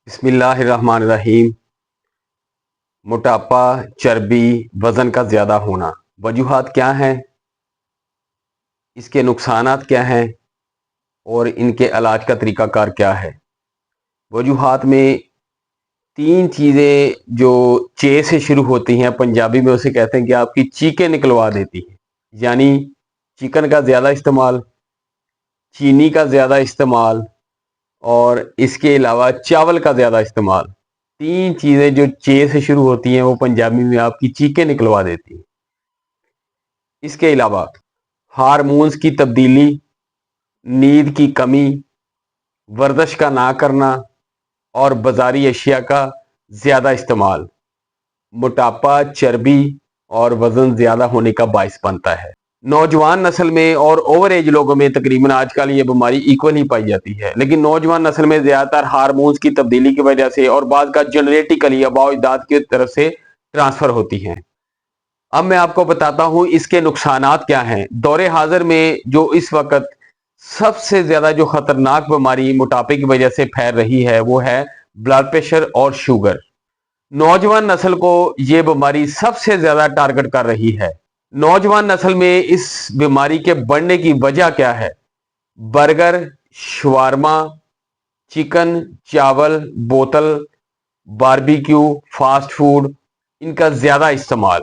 बिस्मिल्लाहिर्रहमानिर्रहीम। मोटापा, चर्बी, वजन का ज्यादा होना, वजूहात क्या हैं, इसके नुकसानात क्या हैं और इनके इलाज का तरीकाकार क्या है। वजूहात में तीन चीजें जो चे से शुरू होती हैं, पंजाबी में उसे कहते हैं कि आपकी चीकें निकलवा देती हैं। यानी चिकन का ज्यादा इस्तेमाल, चीनी का ज्यादा इस्तेमाल और इसके अलावा चावल का ज्यादा इस्तेमाल। तीन चीजें जो चे से शुरू होती हैं वो पंजाबी में आपकी चीखें निकलवा देती हैं। इसके अलावा हार्मोन्स की तब्दीली, नींद की कमी, वर्जिश का ना करना और बाजारी अशिया का ज्यादा इस्तेमाल मोटापा, चर्बी और वजन ज्यादा होने का बायस बनता है। नौजवान नस्ल में और ओवर एज लोगों में तकरीबन आजकल ये बीमारी इक्वल ही पाई जाती है, लेकिन नौजवान नस्ल में ज्यादातर हार्मोन्स की तब्दीली की वजह से और बाद का जेनेटिकली आबाओ अजदाद की तरफ से ट्रांसफर होती हैं। अब मैं आपको बताता हूं इसके नुकसानात क्या हैं। दौरे हाजिर में जो इस वक्त सबसे ज्यादा जो खतरनाक बीमारी मोटापे की वजह से फैल रही है वो है ब्लड प्रेशर और शुगर। नौजवान नस्ल को यह बीमारी सबसे ज्यादा टारगेट कर रही है। नौजवान नस्ल में इस बीमारी के बढ़ने की वजह क्या है? बर्गर, शवारमा, चिकन, चावल, बोतल, बारबेक्यू, फास्ट फूड, इनका ज्यादा इस्तेमाल।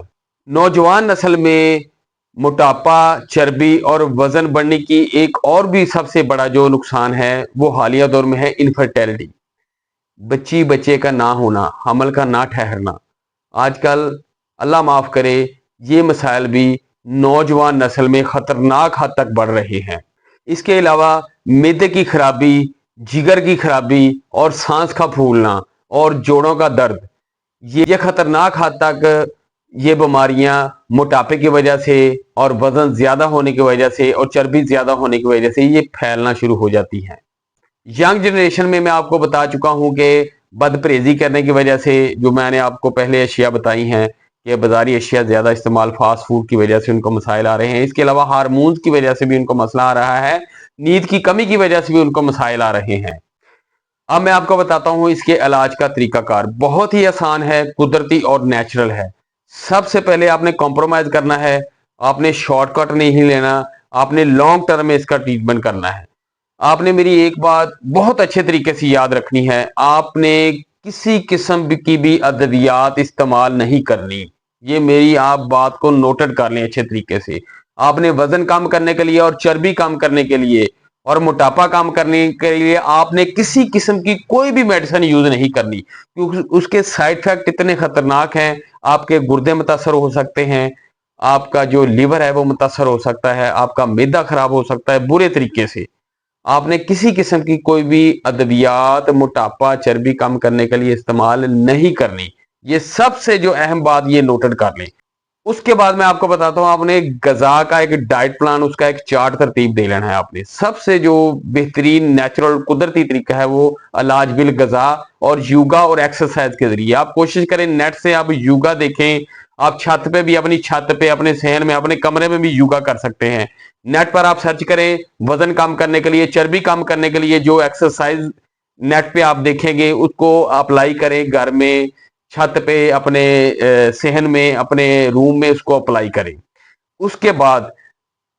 नौजवान नस्ल में मोटापा, चर्बी और वजन बढ़ने की एक और भी सबसे बड़ा जो नुकसान है वो हालिया दौर में है इनफर्टिलिटी, बच्चे का ना होना, हमल का ना ठहरना। आजकल अल्लाह माफ करे ये मसाइल भी नौजवान नस्ल में खतरनाक हद तक बढ़ रहे हैं। इसके अलावा मैदे की खराबी, जिगर की खराबी और सांस का फूलना और जोड़ों का दर्द, ये खतरनाक हद तक ये बीमारियां मोटापे की वजह से और वजन ज्यादा होने की वजह से और चर्बी ज्यादा होने की वजह से ये फैलना शुरू हो जाती हैं। यंग जनरेशन में मैं आपको बता चुका हूं कि बदपरहेजी करने की वजह से, जो मैंने आपको पहले अशिया बताई हैं कि बाजारी अशिया ज्यादा इस्तेमाल, फास्ट फूड की वजह से उनको मसाइल आ रहे हैं। इसके अलावा हार्मोन्स की वजह से भी उनको मसला आ रहा है, नींद की कमी की वजह से भी उनको मसाइल आ रहे हैं। अब मैं आपको बताता हूं इसके इलाज का तरीकाकार। बहुत ही आसान है, कुदरती और नेचुरल है। सबसे पहले आपने कॉम्प्रोमाइज करना है, आपने शॉर्टकट नहीं लेना, आपने लॉन्ग टर्म में इसका ट्रीटमेंट करना है। आपने मेरी एक बात बहुत अच्छे तरीके से याद रखनी है, आपने किसी किस्म की भी अद्वियात इस्तेमाल नहीं करनी। ये मेरी आप बात को नोटेड कर लें अच्छे तरीके से। आपने वजन कम करने के लिए और चर्बी कम करने के लिए और मोटापा कम करने के लिए आपने किसी किस्म की कोई भी मेडिसिन यूज नहीं करनी, क्योंकि उसके साइड इफेक्ट इतने खतरनाक हैं। आपके गुर्दे मुतासर हो सकते हैं, आपका जो लिवर है वो मुतासर हो सकता है, आपका मैदा खराब हो सकता है बुरे तरीके से। आपने किसी किस्म की कोई भी अद्वियात मोटापा, चर्बी कम करने के लिए इस्तेमाल नहीं करनी। ये सबसे जो अहम बात ये नोटेड कर लें। उसके बाद मैं आपको बताता हूं, आपने गजा का एक डाइट प्लान, उसका एक चार्ट तरतीब दे लेना है। आपने सबसे जो बेहतरीन नेचुरल कुदरती तरीका है वो इलाज बिल गजा और योगा और एक्सरसाइज के जरिए। आप कोशिश करें नेट से आप योगा देखें। आप छत पे भी, अपनी छत पे, अपने सहन में, अपने कमरे में भी योगा कर सकते हैं। नेट पर आप सर्च करें वजन कम करने के लिए, चर्बी कम करने के लिए जो एक्सरसाइज नेट पे आप देखेंगे उसको अप्लाई करें घर में, छत पे, अपने सहन में, अपने रूम में उसको अप्लाई करें। उसके बाद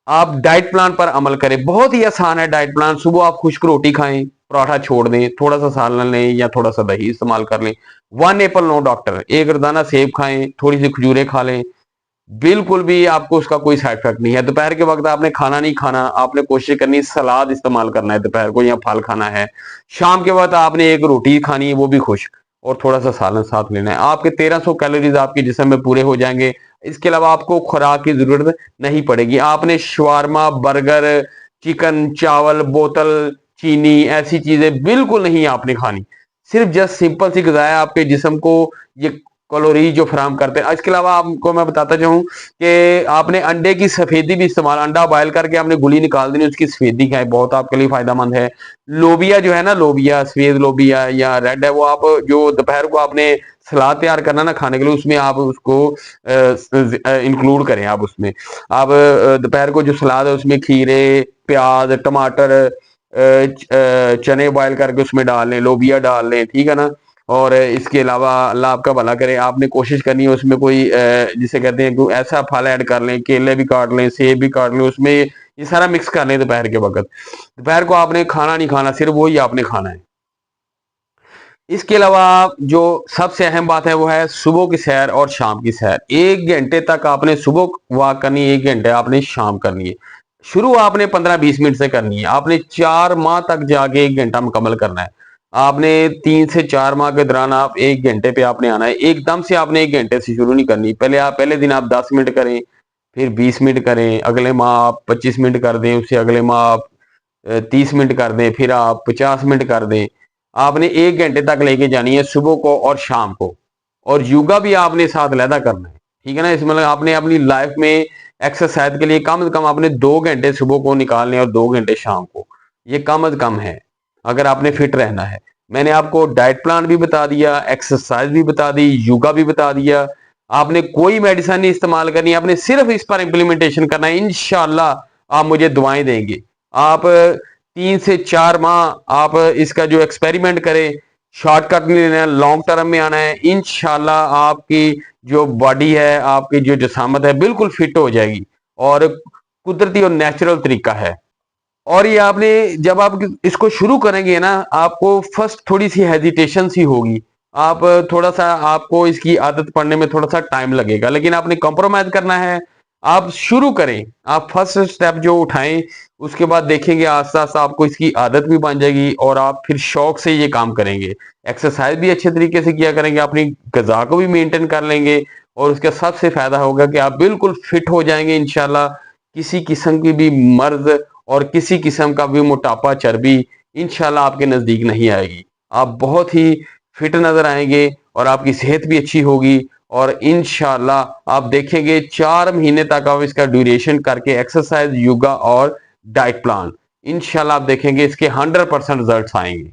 आप डाइट प्लान पर अमल करें। बहुत ही आसान है डाइट प्लान। सुबह आप खुश्क रोटी खाएं, पराठा छोड़ दें, थोड़ा सा सालन लें या थोड़ा सा दही इस्तेमाल कर लें। 1 एप्पल नो डॉक्टर, एक रोजाना सेब खाएं, थोड़ी सी खजूरें खा लें। बिल्कुल भी आपको उसका कोई साइड इफेक्ट नहीं है। दोपहर के वक्त आपने खाना नहीं खाना, आपने कोशिश करनी सलाद इस्तेमाल करना है दोपहर को, या फल खाना है। शाम के वक्त आपने एक रोटी खानी है, वो भी खुश्क, और थोड़ा सा सालन साथ लेना है। आपके 1300 कैलोरीज आपके जिस्म में पूरे हो जाएंगे। इसके अलावा आपको खुराक की जरूरत नहीं पड़ेगी। आपने शवारमा, बर्गर, चिकन, चावल, बोतल, चीनी, ऐसी चीजें बिल्कुल नहीं आपने खानी। सिर्फ जस्ट सिंपल सी गज़ाएं आपके जिस्म को ये कैलोरी जो फराम करते हैं। इसके अलावा आपको मैं बताता चाहूँ कि आपने अंडे की सफेदी भी इस्तेमाल, अंडा बॉयल करके आपने गुली निकाल देनी, उसकी सफेदी खाएं, बहुत आपके लिए फायदेमंद है। लोबिया जो है ना, लोबिया, सफेद लोबिया या रेड है, वो आप जो दोपहर को आपने सलाद तैयार करना ना खाने के लिए, उसमें आप उसको इंक्लूड करें। आप उसमें आप दोपहर को जो सलाद है उसमें खीरे, प्याज, टमाटर, चने बॉयल करके उसमें डाल लें, लोबिया डाल लें, ठीक है ना। और इसके अलावा अल्लाह आपका भला करे, आपने कोशिश करनी है उसमें कोई जिसे कहते हैं कोई ऐसा फल ऐड कर लें, केले भी काट लें, सेब भी काट लें, उसमें ये सारा मिक्स कर लें दोपहर के वक्त। दोपहर को आपने खाना नहीं खाना, सिर्फ वही आपने खाना है। इसके अलावा जो सबसे अहम बात है वो है सुबह की सैर और शाम की सैर। 1 घंटे तक आपने सुबह वॉक करनी है, 1 घंटे आपने शाम करनी है। शुरू आपने 15-20 मिनट से करनी है, आपने 4 माह तक जाके 1 घंटा मुकम्मल करना है। आपने 3 से 4 माह के दौरान आप 1 घंटे पे आपने आना है। एकदम से आपने 1 घंटे से शुरू नहीं करनी। पहले दिन आप 10 मिनट करें, फिर 20 मिनट करें, अगले माह आप 25 मिनट कर दें, उससे अगले माह आप 30 मिनट कर दें, फिर आप 50 मिनट कर दें। आपने 1 घंटे तक लेके जानी है सुबह को और शाम को। और योगा भी आपने साथ लैदा करना है, ठीक है ना। इस मतलब आपने अपनी लाइफ में एक्सरसाइज के लिए कम से कम आपने 2 घंटे सुबह को निकालने और 2 घंटे शाम को, ये कम से कम है अगर आपने फिट रहना है। मैंने आपको डाइट प्लान भी बता दिया, एक्सरसाइज भी बता दी, योगा भी बता दिया। आपने कोई मेडिसिन नहीं इस्तेमाल करनी, आपने सिर्फ इस पर इंप्लीमेंटेशन करना है। इंशाल्लाह आप मुझे दुआएं देंगे। आप 3 से 4 माह आप इसका जो एक्सपेरिमेंट करें, शॉर्टकट नहीं लेना है, लॉन्ग टर्म में आना है। इंशाल्लाह आपकी जो बॉडी है, आपकी जो जिसामत है, बिल्कुल फिट हो जाएगी और कुदरती और नेचुरल तरीका है। और ये आपने जब आप इसको शुरू करेंगे ना, आपको फर्स्ट थोड़ी सी हेजिटेशन सी होगी। आप थोड़ा सा आपको इसकी आदत पड़ने में थोड़ा सा टाइम लगेगा, लेकिन आपने कॉम्प्रोमाइज करना है। आप शुरू करें, आप फर्स्ट स्टेप जो उठाएं, उसके बाद देखेंगे आस्ता आस्ता आपको इसकी आदत भी बन जाएगी और आप फिर शौक से ये काम करेंगे। एक्सरसाइज भी अच्छे तरीके से किया करेंगे, अपनी गजा को भी मेंटेन कर लेंगे और उसका सबसे फायदा होगा कि आप बिल्कुल फिट हो जाएंगे इंशाल्लाह। किसी किस्म की भी मर्ज और किसी किस्म का भी मोटापा, चर्बी इंशाल्लाह आपके नजदीक नहीं आएगी। आप बहुत ही फिट नजर आएंगे और आपकी सेहत भी अच्छी होगी। और इंशाल्लाह आप देखेंगे 4 महीने तक आप इसका ड्यूरेशन करके एक्सरसाइज, योगा और डाइट प्लान, इंशाल्लाह आप देखेंगे इसके 100% रिजल्ट्स आएंगे।